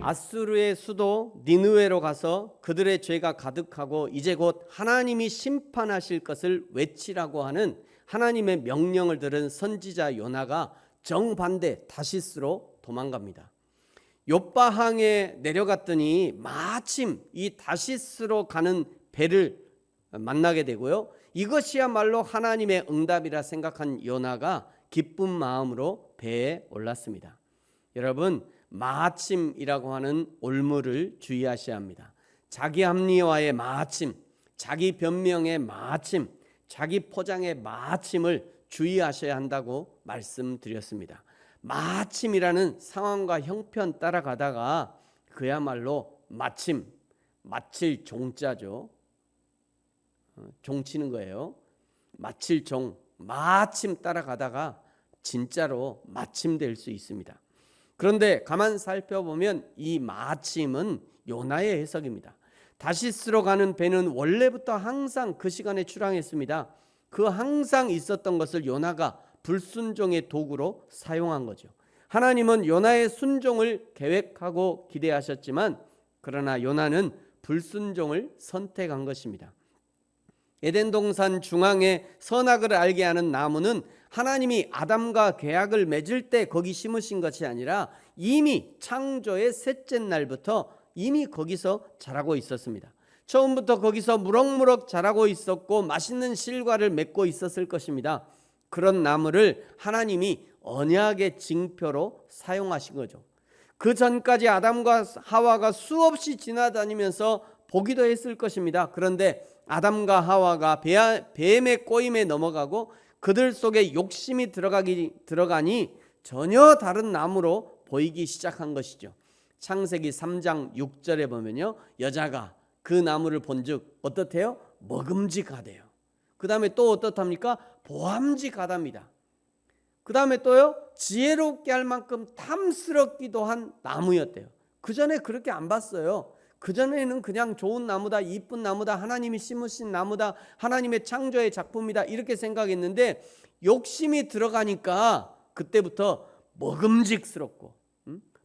아수르의 수도 니느웨로 가서 그들의 죄가 가득하고 이제 곧 하나님이 심판하실 것을 외치라고 하는 하나님의 명령을 들은 선지자 요나가 정반대 다시스로 도망갑니다. 욥바항에 내려갔더니 마침 이 다시스로 가는 배를 만나게 되고요. 이것이야말로 하나님의 응답이라 생각한 요나가 기쁜 마음으로 배에 올랐습니다. 여러분, 마침이라고 하는 올무를 주의하셔야 합니다. 자기 합리화의 마침, 자기 변명의 마침, 자기 포장의 마침을 주의하셔야 한다고 말씀드렸습니다. 마침이라는 상황과 형편 따라가다가 그야말로 마침, 마칠 종자죠. 종치는 거예요. 마칠 종, 마침 따라가다가 진짜로 마침될 수 있습니다. 그런데 가만 살펴보면 이 마침은 요나의 해석입니다. 다시스로 가는 배는 원래부터 항상 그 시간에 출항했습니다. 그 항상 있었던 것을 요나가 불순종의 도구로 사용한 거죠. 하나님은 요나의 순종을 계획하고 기대하셨지만 그러나 요나는 불순종을 선택한 것입니다. 에덴 동산 중앙에 선악을 알게 하는 나무는 하나님이 아담과 계약을 맺을 때 거기 심으신 것이 아니라 이미 창조의 셋째 날부터 이미 거기서 자라고 있었습니다. 처음부터 거기서 무럭무럭 자라고 있었고 맛있는 실과를 맺고 있었을 것입니다. 그런 나무를 하나님이 언약의 징표로 사용하신 거죠. 그 전까지 아담과 하와가 수없이 지나다니면서 보기도 했을 것입니다. 그런데 아담과 하와가 뱀의 꼬임에 넘어가고 그들 속에 욕심이 들어가니 전혀 다른 나무로 보이기 시작한 것이죠. 창세기 3장 6절에 보면요, 여자가 그 나무를 본즉 어떻대요? 먹음직하대요. 그 다음에 또 어떻답니까? 보암직하답니다. 그 다음에 또요, 지혜롭게 할 만큼 탐스럽기도 한 나무였대요. 그 전에 그렇게 안 봤어요. 그전에는 그냥 좋은 나무다, 이쁜 나무다, 하나님이 심으신 나무다, 하나님의 창조의 작품이다 이렇게 생각했는데 욕심이 들어가니까 그때부터 먹음직스럽고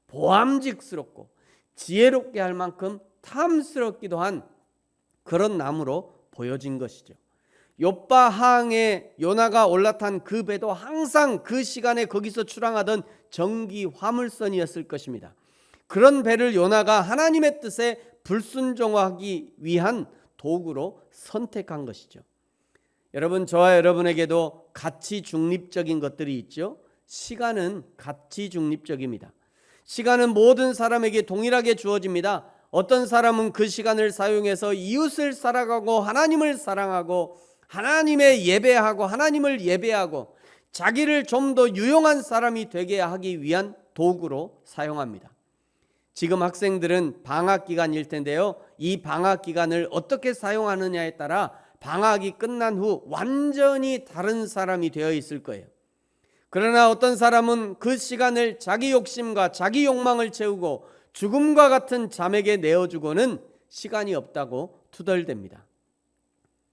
보암직스럽고 지혜롭게 할 만큼 탐스럽기도 한 그런 나무로 보여진 것이죠. 욥바항에 요나가 올라탄 그 배도 항상 그 시간에 거기서 출항하던 전기 화물선이었을 것입니다. 그런 배를 요나가 하나님의 뜻에 불순종하기 위한 도구로 선택한 것이죠. 여러분, 저와 여러분에게도 가치 중립적인 것들이 있죠. 시간은 가치 중립적입니다. 시간은 모든 사람에게 동일하게 주어집니다. 어떤 사람은 그 시간을 사용해서 이웃을 사랑하고 하나님을 사랑하고 하나님의 예배하고 하나님을 예배하고 자기를 좀 더 유용한 사람이 되게 하기 위한 도구로 사용합니다. 지금 학생들은 방학 기간일 텐데요. 이 방학 기간을 어떻게 사용하느냐에 따라 방학이 끝난 후 완전히 다른 사람이 되어 있을 거예요. 그러나 어떤 사람은 그 시간을 자기 욕심과 자기 욕망을 채우고 죽음과 같은 잠에게 내어주고는 시간이 없다고 투덜댑니다.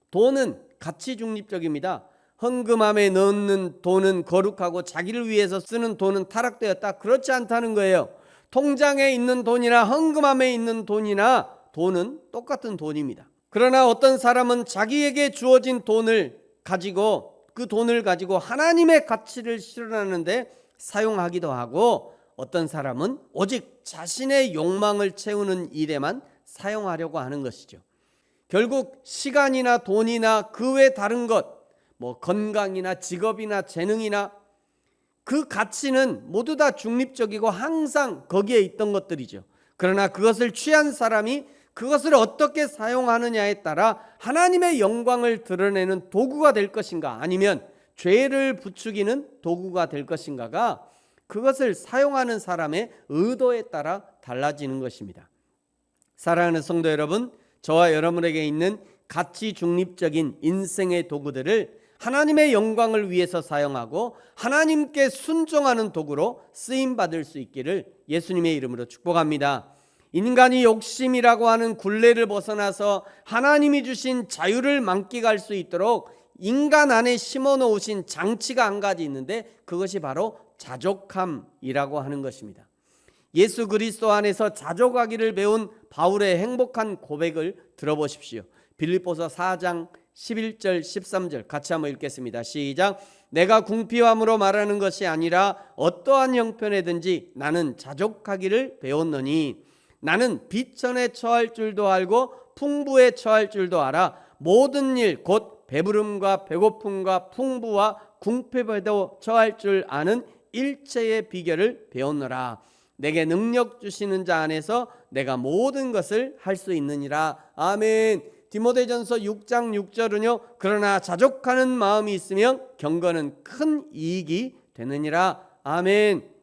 돈은 가치 중립적입니다. 헌금함에 넣는 돈은 거룩하고 자기를 위해서 쓰는 돈은 타락되었다. 그렇지 않다는 거예요. 통장에 있는 돈이나 헌금함에 있는 돈이나 돈은 똑같은 돈입니다. 그러나 어떤 사람은 자기에게 주어진 돈을 가지고 그 돈을 가지고 하나님의 가치를 실현하는데 사용하기도 하고 어떤 사람은 오직 자신의 욕망을 채우는 일에만 사용하려고 하는 것이죠. 결국 시간이나 돈이나 그 외 다른 것, 건강이나 직업이나 재능이나 그 가치는 모두 다 중립적이고 항상 거기에 있던 것들이죠. 그러나 그것을 취한 사람이 그것을 어떻게 사용하느냐에 따라 하나님의 영광을 드러내는 도구가 될 것인가 아니면 죄를 부추기는 도구가 될 것인가가 그것을 사용하는 사람의 의도에 따라 달라지는 것입니다. 사랑하는 성도 여러분, 저와 여러분에게 있는 가치 중립적인 인생의 도구들을 하나님의 영광을 위해서 사용하고 하나님께 순종하는 도구로 쓰임받을 수 있기를 예수님의 이름으로 축복합니다. 인간이 욕심이라고 하는 굴레를 벗어나서 하나님이 주신 자유를 만끽할 수 있도록 인간 안에 심어 놓으신 장치가 한 가지 있는데 그것이 바로 자족함이라고 하는 것입니다. 예수 그리스도 안에서 자족하기를 배운 바울의 행복한 고백을 들어보십시오. 빌립보서 4장 11절 13절 같이 한번 읽겠습니다. 시작. 내가 궁핍함으로 말하는 것이 아니라 어떠한 형편에든지 나는 자족하기를 배웠노니 나는 비천에 처할 줄도 알고 풍부에 처할 줄도 알아 모든 일 곧 배부름과 배고픔과 풍부와 궁핍에도 처할 줄 아는 일체의 비결을 배웠노라. 내게 능력 주시는 자 안에서 내가 모든 것을 할 수 있느니라. 아멘. 디모데전서 6장 6절은요. 그러나 자족하는 마음이 있으면 경건은 큰 이익이 되느니라. 아멘.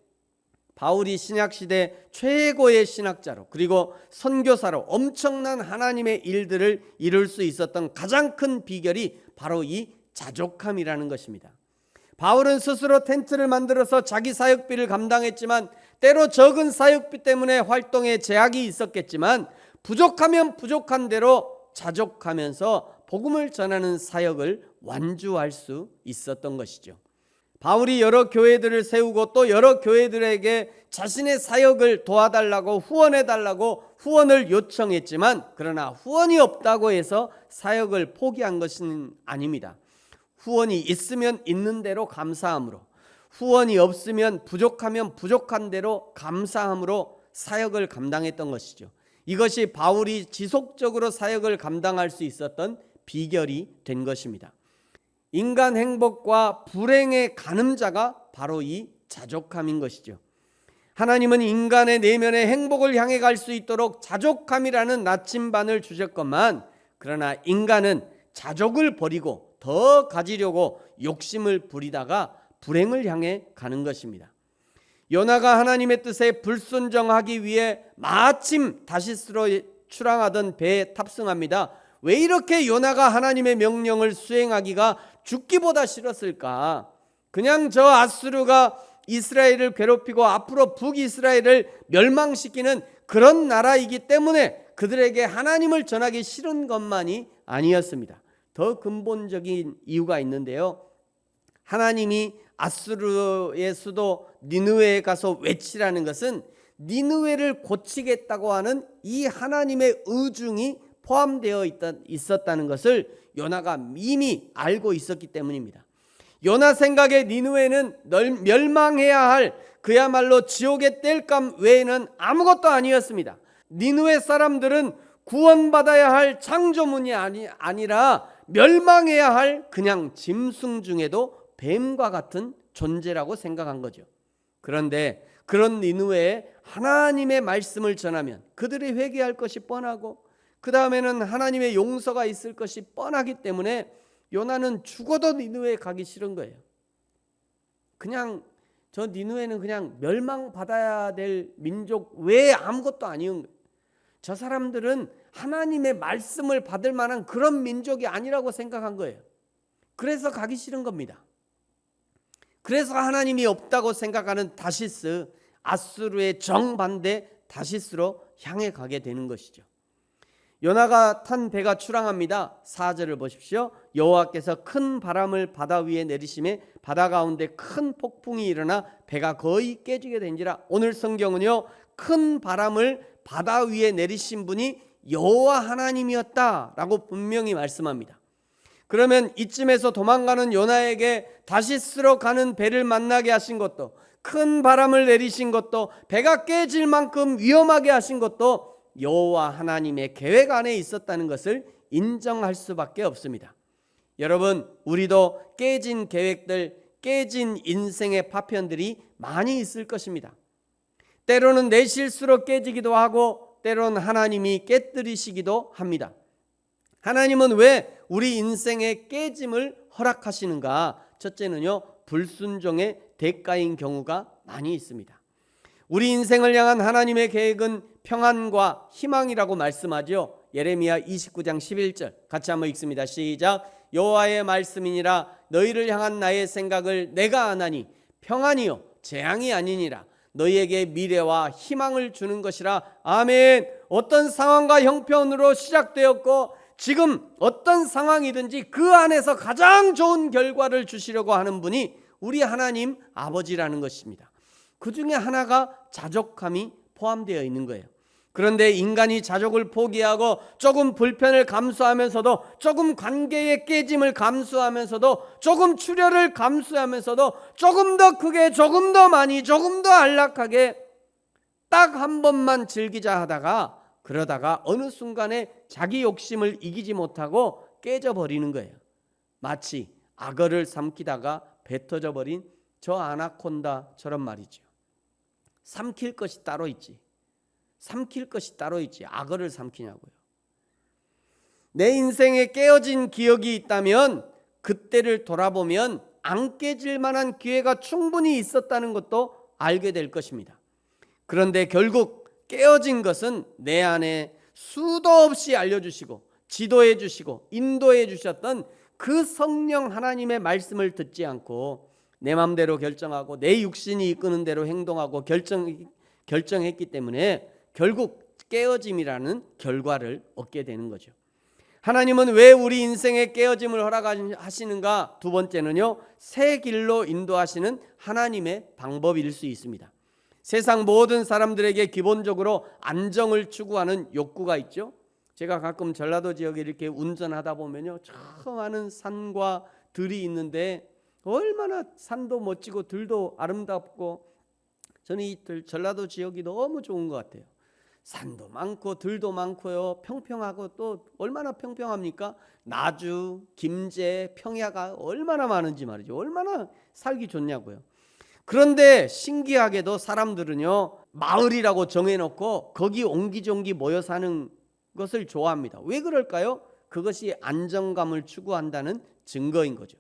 바울이 신약시대 최고의 신학자로 그리고 선교사로 엄청난 하나님의 일들을 이룰 수 있었던 가장 큰 비결이 바로 이 자족함이라는 것입니다. 바울은 스스로 텐트를 만들어서 자기 사역비를 감당했지만 때로 적은 사역비 때문에 활동에 제약이 있었겠지만 부족하면 부족한 대로 자족하면서 복음을 전하는 사역을 완주할 수 있었던 것이죠. 바울이 여러 교회들을 세우고 또 여러 교회들에게 자신의 사역을 도와달라고 후원해달라고 후원을 요청했지만 그러나 후원이 없다고 해서 사역을 포기한 것은 아닙니다. 후원이 있으면 있는 대로 감사함으로, 후원이 없으면 부족하면 부족한 대로 감사함으로 사역을 감당했던 것이죠. 이것이 바울이 지속적으로 사역을 감당할 수 있었던 비결이 된 것입니다. 인간 행복과 불행의 가늠자가 바로 이 자족함인 것이죠. 하나님은 인간의 내면의 행복을 향해 갈 수 있도록 자족함이라는 나침반을 주셨건만 그러나 인간은 자족을 버리고 더 가지려고 욕심을 부리다가 불행을 향해 가는 것입니다. 요나가 하나님의 뜻에 불순종하기 위해 마침 다시스로 출항하던 배에 탑승합니다. 왜 이렇게 요나가 하나님의 명령을 수행하기가 죽기보다 싫었을까? 그냥 저 아수르가 이스라엘을 괴롭히고 앞으로 북이스라엘을 멸망시키는 그런 나라이기 때문에 그들에게 하나님을 전하기 싫은 것만이 아니었습니다. 더 근본적인 이유가 있는데요. 하나님이 아수르의 수도 니느웨에 가서 외치라는 것은 니느웨를 고치겠다고 하는 이 하나님의 의중이 포함되어 있었다는 것을 요나가 이미 알고 있었기 때문입니다. 요나 생각에 니느웨는 멸망해야 할 그야말로 지옥의 땔감 외에는 아무것도 아니었습니다. 니느웨 사람들은 구원받아야 할 창조문이 아니라 멸망해야 할 그냥 짐승 중에도 뱀과 같은 존재라고 생각한 거죠. 그런데 그런 니느웨에 하나님의 말씀을 전하면 그들이 회개할 것이 뻔하고 그 다음에는 하나님의 용서가 있을 것이 뻔하기 때문에 요나는 죽어도 니느웨에 가기 싫은 거예요. 그냥 저 니느웨는 그냥 멸망받아야 될 민족 외에 아무것도 아니은 거예요. 저 사람들은 하나님의 말씀을 받을 만한 그런 민족이 아니라고 생각한 거예요. 그래서 가기 싫은 겁니다. 그래서 하나님이 없다고 생각하는 다시스, 아수르의 정반대 다시스로 향해 가게 되는 것이죠. 요나가 탄 배가 출항합니다. 4절을 보십시오. 여호와께서 큰 바람을 바다 위에 내리심에 바다 가운데 큰 폭풍이 일어나 배가 거의 깨지게 된지라. 오늘 성경은요, 큰 바람을 바다 위에 내리신 분이 여호와 하나님이었다라고 분명히 말씀합니다. 그러면 이쯤에서 도망가는 요나에게 다시스로 가는 배를 만나게 하신 것도, 큰 바람을 내리신 것도, 배가 깨질 만큼 위험하게 하신 것도 여호와 하나님의 계획 안에 있었다는 것을 인정할 수밖에 없습니다. 여러분, 우리도 깨진 계획들, 깨진 인생의 파편들이 많이 있을 것입니다. 때로는 내 실수로 깨지기도 하고 때로는 하나님이 깨뜨리시기도 합니다. 하나님은 왜 우리 인생의 깨짐을 허락하시는가? 첫째는요, 불순종의 대가인 경우가 많이 있습니다. 우리 인생을 향한 하나님의 계획은 평안과 희망이라고 말씀하죠. 예레미야 29장 11절 같이 한번 읽습니다. 시작. 여호와의 말씀이니라. 너희를 향한 나의 생각을 내가 아나니 평안이요 재앙이 아니니라. 너희에게 미래와 희망을 주는 것이라. 아멘. 어떤 상황과 형편으로 시작되었고 지금 어떤 상황이든지 그 안에서 가장 좋은 결과를 주시려고 하는 분이 우리 하나님 아버지라는 것입니다. 그 중에 하나가 자족함이 포함되어 있는 거예요. 그런데 인간이 자족을 포기하고 조금 불편을 감수하면서도, 조금 관계의 깨짐을 감수하면서도, 조금 출혈을 감수하면서도 조금 더 크게, 조금 더 많이, 조금 더 안락하게 딱 한 번만 즐기자 하다가, 그러다가 어느 순간에 자기 욕심을 이기지 못하고 깨져버리는 거예요. 마치 악어를 삼키다가 뱉어져 버린 저 아나콘다처럼 말이죠. 삼킬 것이 따로 있지. 삼킬 것이 따로 있지. 악어를 삼키냐고요. 내 인생에 깨어진 기억이 있다면 그때를 돌아보면 안 깨질 만한 기회가 충분히 있었다는 것도 알게 될 것입니다. 그런데 결국 깨어진 것은 내 안에 수도 없이 알려주시고 지도해 주시고 인도해 주셨던 그 성령 하나님의 말씀을 듣지 않고 내 마음대로 결정하고 내 육신이 이끄는 대로 행동하고 결정했기 때문에 결국 깨어짐이라는 결과를 얻게 되는 거죠. 하나님은 왜 우리 인생에 깨어짐을 허락하시는가? 두 번째는요, 새 길로 인도하시는 하나님의 방법일 수 있습니다. 세상 모든 사람들에게 기본적으로 안정을 추구하는 욕구가 있죠. 제가 가끔 전라도 지역에 이렇게 운전하다 보면요, 저 많은 산과 들이 있는데 얼마나 산도 멋지고 들도 아름답고, 저는 이 전라도 지역이 너무 좋은 것 같아요. 산도 많고 들도 많고요, 평평하고, 또 얼마나 평평합니까? 나주, 김제, 평야가 얼마나 많은지 말이죠. 얼마나 살기 좋냐고요. 그런데 신기하게도 사람들은요, 마을이라고 정해놓고 거기 옹기종기 모여 사는 것을 좋아합니다. 왜 그럴까요? 그것이 안정감을 추구한다는 증거인 거죠.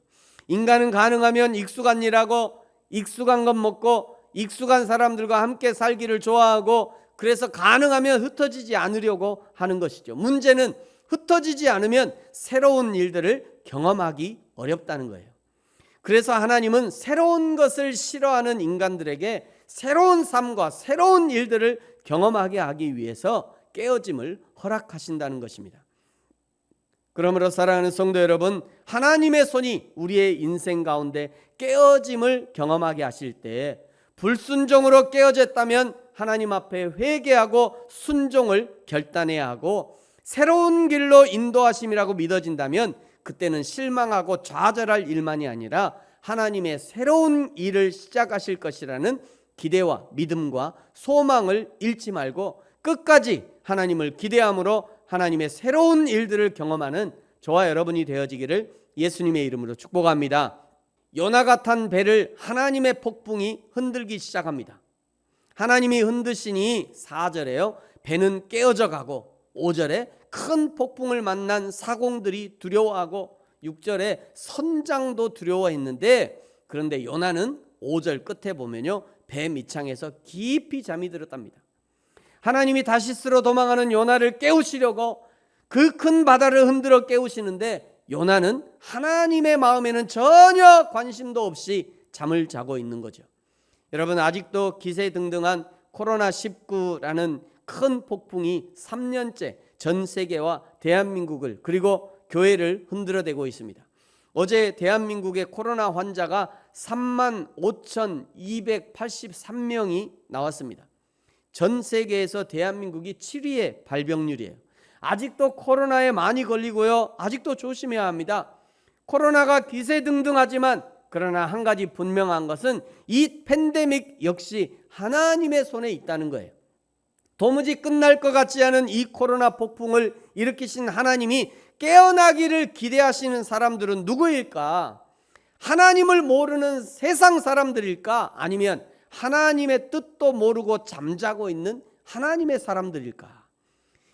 인간은 가능하면 익숙한 일하고 익숙한 것 먹고 익숙한 사람들과 함께 살기를 좋아하고, 그래서 가능하면 흩어지지 않으려고 하는 것이죠. 문제는 흩어지지 않으면 새로운 일들을 경험하기 어렵다는 거예요. 그래서 하나님은 새로운 것을 싫어하는 인간들에게 새로운 삶과 새로운 일들을 경험하게 하기 위해서 깨어짐을 허락하신다는 것입니다. 그러므로 사랑하는 성도 여러분, 하나님의 손이 우리의 인생 가운데 깨어짐을 경험하게 하실 때, 불순종으로 깨어졌다면 하나님 앞에 회개하고 순종을 결단해야 하고, 새로운 길로 인도하심이라고 믿어진다면 그때는 실망하고 좌절할 일만이 아니라 하나님의 새로운 일을 시작하실 것이라는 기대와 믿음과 소망을 잃지 말고 끝까지 하나님을 기대함으로 하나님의 새로운 일들을 경험하는 저와 여러분이 되어지기를 예수님의 이름으로 축복합니다. 요나가 탄 배를 하나님의 폭풍이 흔들기 시작합니다. 하나님이 흔드시니 4절에요, 배는 깨어져 가고, 5절에 큰 폭풍을 만난 사공들이 두려워하고, 6절에 선장도 두려워했는데, 그런데 요나는 5절 끝에 보면요, 배 밑창에서 깊이 잠이 들었답니다. 하나님이 다시스로 도망하는 요나를 깨우시려고 그 큰 바다를 흔들어 깨우시는데, 요나는 하나님의 마음에는 전혀 관심도 없이 잠을 자고 있는 거죠. 여러분, 아직도 기세등등한 코로나19라는 큰 폭풍이 3년째 전 세계와 대한민국을, 그리고 교회를 흔들어대고 있습니다. 어제 대한민국의 코로나 환자가 35,283명이 나왔습니다. 전 세계에서 대한민국이 7위의 발병률이에요. 아직도 코로나에 많이 걸리고요, 아직도 조심해야 합니다. 코로나가 기세등등하지만 그러나 한 가지 분명한 것은 이 팬데믹 역시 하나님의 손에 있다는 거예요. 도무지 끝날 것 같지 않은 이 코로나 폭풍을 일으키신 하나님이 깨어나기를 기대하시는 사람들은 누구일까? 하나님을 모르는 세상 사람들일까? 아니면 하나님의 뜻도 모르고 잠자고 있는 하나님의 사람들일까?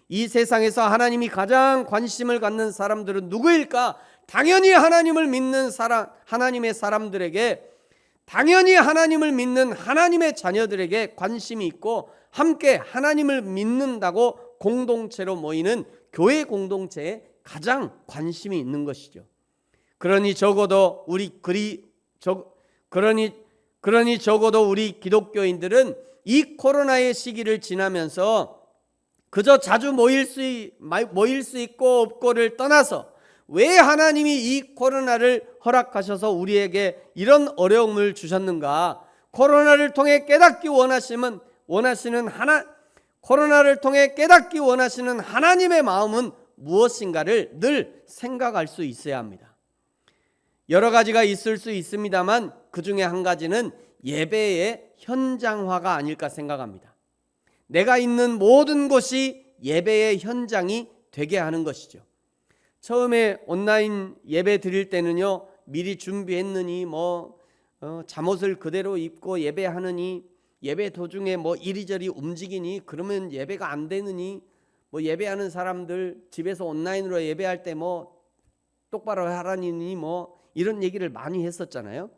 이 세상에서 하나님이 가장 관심을 갖는 사람들은 누구일까? 당연히 하나님을 믿는 하나님의 사람들에게, 당연히 하나님을 믿는 하나님의 자녀들에게 관심이 있고, 함께 하나님을 믿는다고 공동체로 모이는 교회 공동체에 가장 관심이 있는 것이죠. 그러니 적어도 우리 기독교인들은 이 코로나의 시기를 지나면서 그저 자주 모일 수 있고 없고를 떠나서 왜 하나님이 이 코로나를 허락하셔서 우리에게 이런 어려움을 주셨는가? 코로나를 통해 깨닫기 코로나를 통해 깨닫기 원하시는 하나님의 마음은 무엇인가를 늘 생각할 수 있어야 합니다. 여러 가지가 있을 수 있습니다만 그 중에 한 가지는 예배의 현장화가 아닐까 생각합니다. 내가 있는 모든 곳이 예배의 현장이 되게 하는 것이죠. 처음에 온라인 예배 드릴 때는요, 미리 준비했느니 잠옷을 그대로 입고 예배하느니, 예배 도중에 이리저리 움직이니 그러면 예배가 안 되느니, 예배하는 사람들 집에서 온라인으로 예배할 때 똑바로 하라니 이런 얘기를 많이 했었잖아요.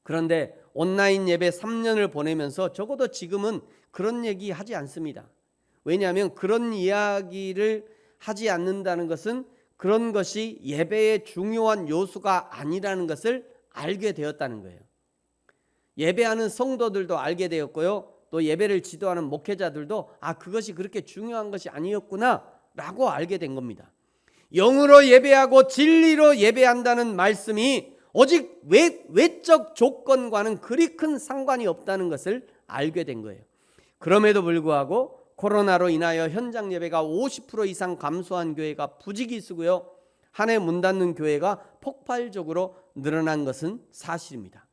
그런데 온라인 예배 3년을 보내면서 적어도 지금은 그런 얘기 하지 않습니다. 왜냐하면 그런 이야기를 하지 않는다는 것은 그런 것이 예배의 중요한 요소가 아니라는 것을 알게 되었다는 거예요. 예배하는 성도들도 알게 되었고요, 또 예배를 지도하는 목회자들도 그것이 그렇게 중요한 것이 아니었구나 라고 알게 된 겁니다. 영으로 예배하고 진리로 예배한다는 말씀이 오직 외적 조건과는 그리 큰 상관이 없다는 것을 알게 된 거예요. 그럼에도 불구하고 코로나로 인하여 현장 예배가 50% 이상 감소한 교회가 부지기수고요, 한 해 문 닫는 교회가 폭발적으로 늘어난 것은 사실입니다.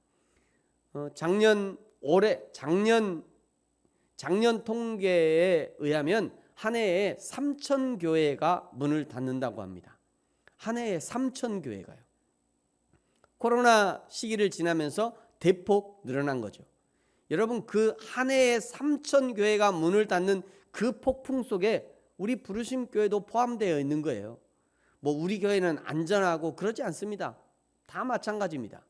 작년 통계에 의하면 한 해에 3,000교회가 문을 닫는다고 합니다. 한 해에 3,000교회가요. 코로나 시기를 지나면서 대폭 늘어난 거죠. 여러분, 그 한 해에 3,000교회가 문을 닫는 그 폭풍 속에 우리 부르심 교회도 포함되어 있는 거예요. 우리 교회는 안전하고 그러지 않습니다. 다 마찬가지입니다.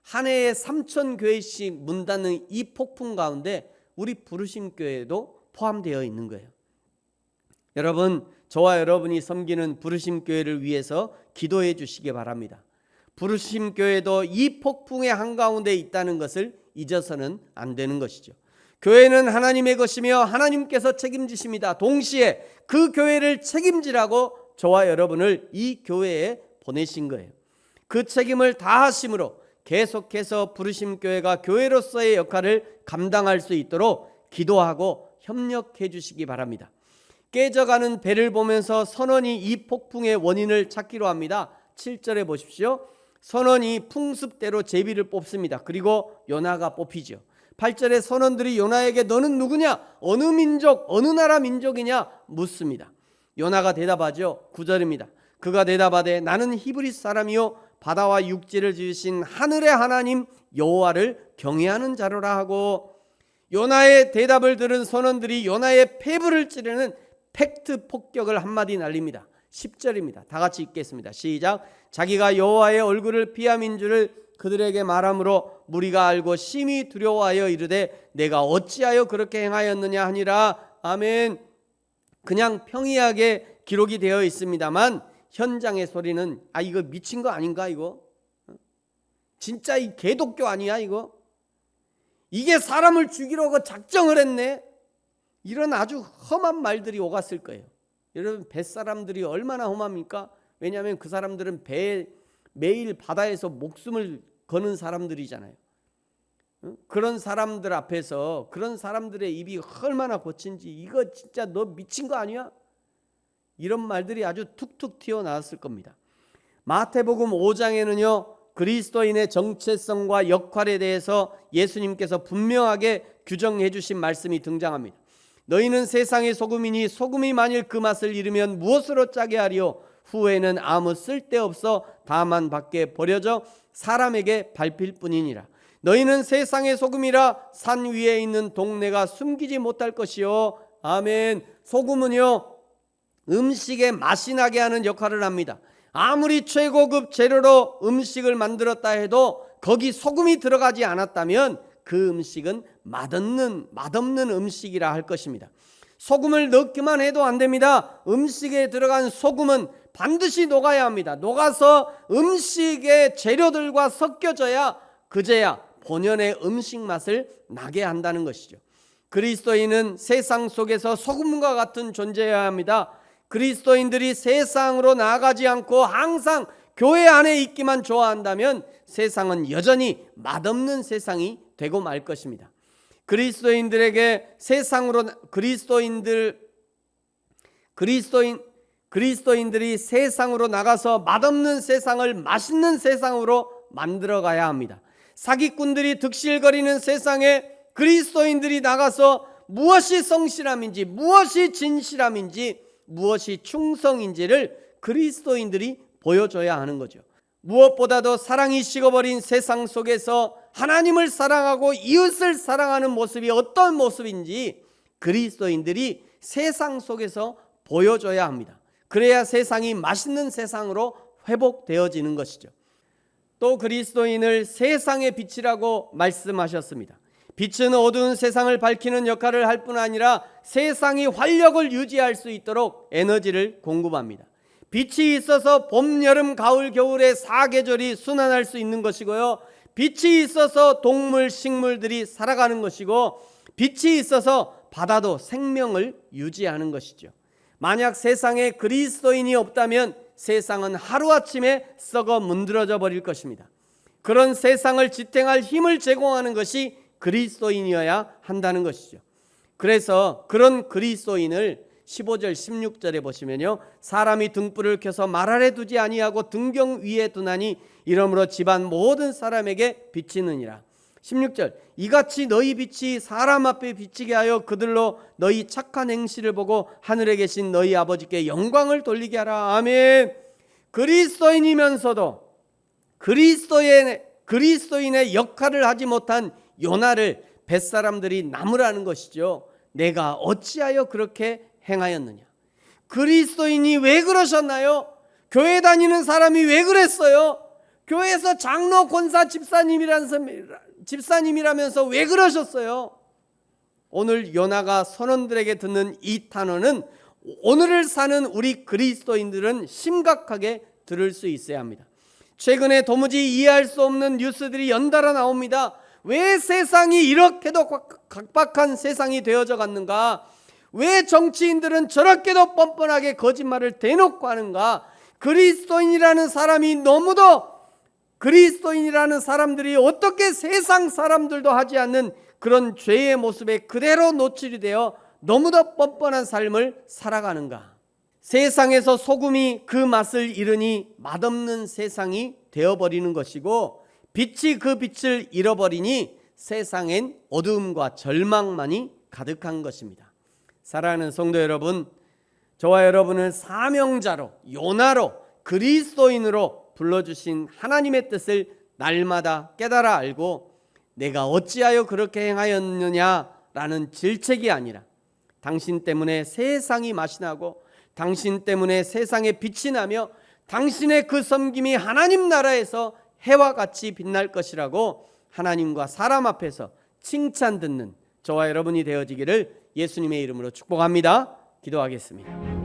한 해에 3,000교회씩 문 닫는 이 폭풍 가운데 우리 부르심 교회도 포함되어 있는 거예요. 여러분, 저와 여러분이 섬기는 부르심 교회를 위해서 기도해 주시기 바랍니다. 부르심 교회도 이 폭풍의 한가운데 있다는 것을 잊어서는 안 되는 것이죠. 교회는 하나님의 것이며 하나님께서 책임지십니다. 동시에 그 교회를 책임지라고 저와 여러분을 이 교회에 보내신 거예요. 그 책임을 다하심으로 계속해서 부르심 교회가 교회로서의 역할을 감당할 수 있도록 기도하고 협력해 주시기 바랍니다. 깨져가는 배를 보면서 선원이 이 폭풍의 원인을 찾기로 합니다. 7절에 보십시오. 선원이 풍습대로 제비를 뽑습니다. 그리고 요나가 뽑히죠. 8절에 선원들이 요나에게 너는 누구냐? 어느 민족, 어느 나라 민족이냐? 묻습니다. 요나가 대답하죠. 9절입니다. 그가 대답하되 나는 히브리 사람이요 바다와 육지를 지으신 하늘의 하나님 여호와를 경외하는 자로라 하고, 요나의 대답을 들은 선원들이 요나의 폐부를 찌르는 팩트 폭격을 한마디 날립니다. 10절입니다. 다 같이 읽겠습니다. 시작. 자기가 여호와의 얼굴을 피함인 줄을 그들에게 말하므로 무리가 알고 심히 두려워하여 이르되 내가 어찌하여 그렇게 행하였느냐 하니라. 아멘. 그냥 평이하게 기록이 되어 있습니다만 현장의 소리는 이거 미친 거 아닌가, 이거 진짜 이 개독교 아니야, 이게 사람을 죽이려고 작정을 했네, 이런 아주 험한 말들이 오갔을 거예요. 여러분, 뱃사람들이 얼마나 험합니까? 왜냐하면 그 사람들은 매일 바다에서 목숨을 거는 사람들이잖아요. 그런 사람들 앞에서 그런 사람들의 입이 얼마나 거친지, 이거 진짜 너 미친 거 아니야? 이런 말들이 아주 툭툭 튀어나왔을 겁니다. 마태복음 5장에는요 그리스도인의 정체성과 역할에 대해서 예수님께서 분명하게 규정해 주신 말씀이 등장합니다. 너희는 세상의 소금이니 소금이 만일 그 맛을 잃으면 무엇으로 짜게 하리요? 후에는 아무 쓸데없어 다만 밖에 버려져 사람에게 밟힐 뿐이니라. 너희는 세상의 소금이라 산 위에 있는 동네가 숨기지 못할 것이요. 아멘. 소금은요 음식에 맛이 나게 하는 역할을 합니다. 아무리 최고급 재료로 음식을 만들었다 해도 거기 소금이 들어가지 않았다면 그 음식은 맛없는 음식이라 할 것입니다. 소금을 넣기만 해도 안 됩니다. 음식에 들어간 소금은 반드시 녹아야 합니다. 녹아서 음식의 재료들과 섞여져야 그제야 본연의 음식 맛을 나게 한다는 것이죠. 그리스도인은 세상 속에서 소금과 같은 존재여야 합니다. 그리스도인들이 세상으로 나가지 않고 항상 교회 안에 있기만 좋아한다면 세상은 여전히 맛없는 세상이 되고 말 것입니다. 그리스도인들이 세상으로 나가서 맛없는 세상을 맛있는 세상으로 만들어 가야 합니다. 사기꾼들이 득실거리는 세상에 그리스도인들이 나가서 무엇이 성실함인지, 무엇이 진실함인지, 무엇이 충성인지를 그리스도인들이 보여줘야 하는 거죠. 무엇보다도 사랑이 식어버린 세상 속에서 하나님을 사랑하고 이웃을 사랑하는 모습이 어떤 모습인지 그리스도인들이 세상 속에서 보여줘야 합니다. 그래야 세상이 맛있는 세상으로 회복되어지는 것이죠. 또 그리스도인을 세상의 빛이라고 말씀하셨습니다. 빛은 어두운 세상을 밝히는 역할을 할 뿐 아니라 세상이 활력을 유지할 수 있도록 에너지를 공급합니다. 빛이 있어서 봄, 여름, 가을, 겨울의 4계절이 순환할 수 있는 것이고요. 빛이 있어서 동물, 식물들이 살아가는 것이고, 빛이 있어서 바다도 생명을 유지하는 것이죠. 만약 세상에 그리스도인이 없다면 세상은 하루아침에 썩어 문드러져 버릴 것입니다. 그런 세상을 지탱할 힘을 제공하는 것이 그리스도인이어야 한다는 것이죠. 그래서 그런 그리스도인을 15절 16절에 보시면요, 사람이 등불을 켜서 말 아래 두지 아니하고 등경 위에 두나니 이러므로 집안 모든 사람에게 비치느니라. 16절, 이같이 너희 빛이 사람 앞에 비치게 하여 그들로 너희 착한 행실을 보고 하늘에 계신 너희 아버지께 영광을 돌리게 하라. 아멘. 그리스도인이면서도 그리스도인의 역할을 하지 못한 요나를 뱃사람들이 나무라는 것이죠. 내가 어찌하여 그렇게 행하였느냐. 그리스도인이 왜 그러셨나요? 교회 다니는 사람이 왜 그랬어요? 교회에서 장로, 권사, 집사님이라면서 왜 그러셨어요? 오늘 요나가 선원들에게 듣는 이 탄원은 오늘을 사는 우리 그리스도인들은 심각하게 들을 수 있어야 합니다. 최근에 도무지 이해할 수 없는 뉴스들이 연달아 나옵니다. 왜 세상이 이렇게도 각박한 세상이 되어져 갔는가? 왜 정치인들은 저렇게도 뻔뻔하게 거짓말을 대놓고 하는가? 그리스도인이라는 사람들이 어떻게 세상 사람들도 하지 않는 그런 죄의 모습에 그대로 노출이 되어 너무도 뻔뻔한 삶을 살아가는가? 세상에서 소금이 그 맛을 잃으니 맛없는 세상이 되어버리는 것이고, 빛이 그 빛을 잃어버리니 세상엔 어두움과 절망만이 가득한 것입니다. 사랑하는 성도 여러분, 저와 여러분을 사명자로, 요나로, 그리스도인으로 불러주신 하나님의 뜻을 날마다 깨달아 알고 내가 어찌하여 그렇게 행하였느냐라는 질책이 아니라 당신 때문에 세상이 맛이 나고 당신 때문에 세상에 빛이 나며 당신의 그 섬김이 하나님 나라에서 해와 같이 빛날 것이라고 하나님과 사람 앞에서 칭찬 듣는 저와 여러분이 되어지기를 예수님의 이름으로 축복합니다. 기도하겠습니다.